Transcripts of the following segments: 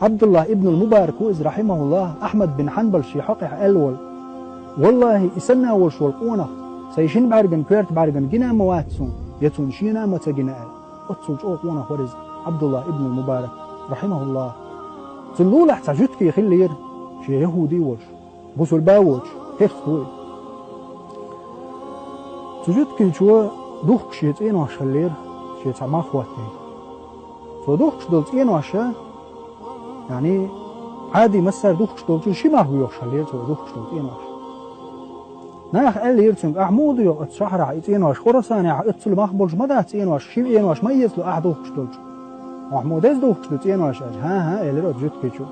عبد الله ابن المبارك وإز رحمه الله أحمد بن حنبل شي حقح ألول والله إسنا والشولقونه سيشين بارغن كيرت بارغن جنا مواتسون يتون شينا متجنا أتصل شوقونه ورز عبد الله ابن المبارك رحمه الله تلول احتاجت كي خلير شي يهودي وش بوسل باوش هفتوي تجد كي شو دوخ شيت إين واشلير شيت ما خواتني فدوخ شدلت إين واشا يعني عادي مسار دوخ شدلت شي ما هو يوشلير دوخ شدلت إين واش ناخ قال لي يرتم أحمود يو اتشحر عيتين واش خرسان يا اتسل مخبرش مدى تين واش شيء ين واش ميز له أحد وخشتلج محمود إز دو خشتل تين واش ها اللي رد جت كيشو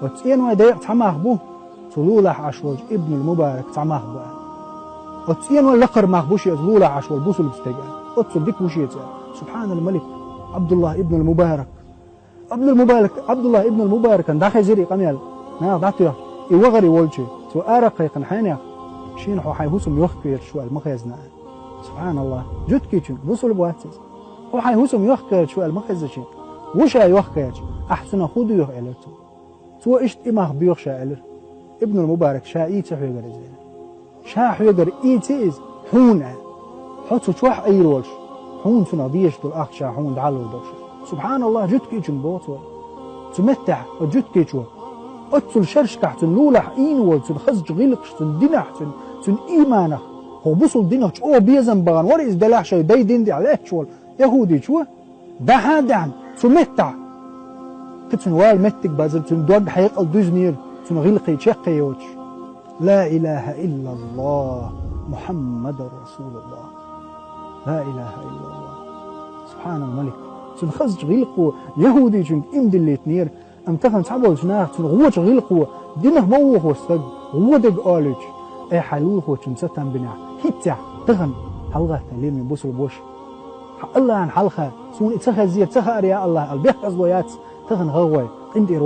وتين وده تعمه بو تلولح عشوج ابن المبارك تعمه بو وتين ولقر مخبوش يزلولح عشوج بوسل بستجان اتسل ديك وشيت سبحان الملك عبد الله ابن المبارك عبد الله ابن المبارك كان داخل زري قميل نا ضعته يوغري ولشي تو أرق يقن حينه شين هو حيهوسم يخكر شو المخزنا سبحان الله جد كيتشن بوصل بواتس هو حيهوسم يخكر شو المخزنا شين وش يخكر أحسن خذ يخيلته تو إيش إمه بيخشى ابن المبارك شاء تحوي جرزين شاء حوجر إيتيز حونا حطوا شوح أي رولش حون تناديش دول أخ شاء حون دعلو دوش سبحان الله جد كيتشن بوتو تمتع وجد كيتشو أتصل شرشكح تنلولح إين تنخزج غلقش تندنح تن إيمانه هو بوصل دينه أو بيزن بغان ورئيس دلاح شيء داي دين دي عليه شوال يهودي شو ده هادعن تمتع كتن وال متك بازل تندوق حيق الدوزنير تنغلقي تشقي يوتش لا إله إلا الله محمد رسول الله لا إله إلا الله سبحان الملك تنخزج غلقو يهودي جنك إمد اللي تنير امتخن تعبوا جناح تنغوش غلقو دينه موه وستق غودق آلج اي حلوه وتنستن بنع هيتع تغن حلغة تنليل من بوس البوش الله عن حلقة سون اتخذ زي اتخذ يا الله البيخ أزويات تغن غوي عندي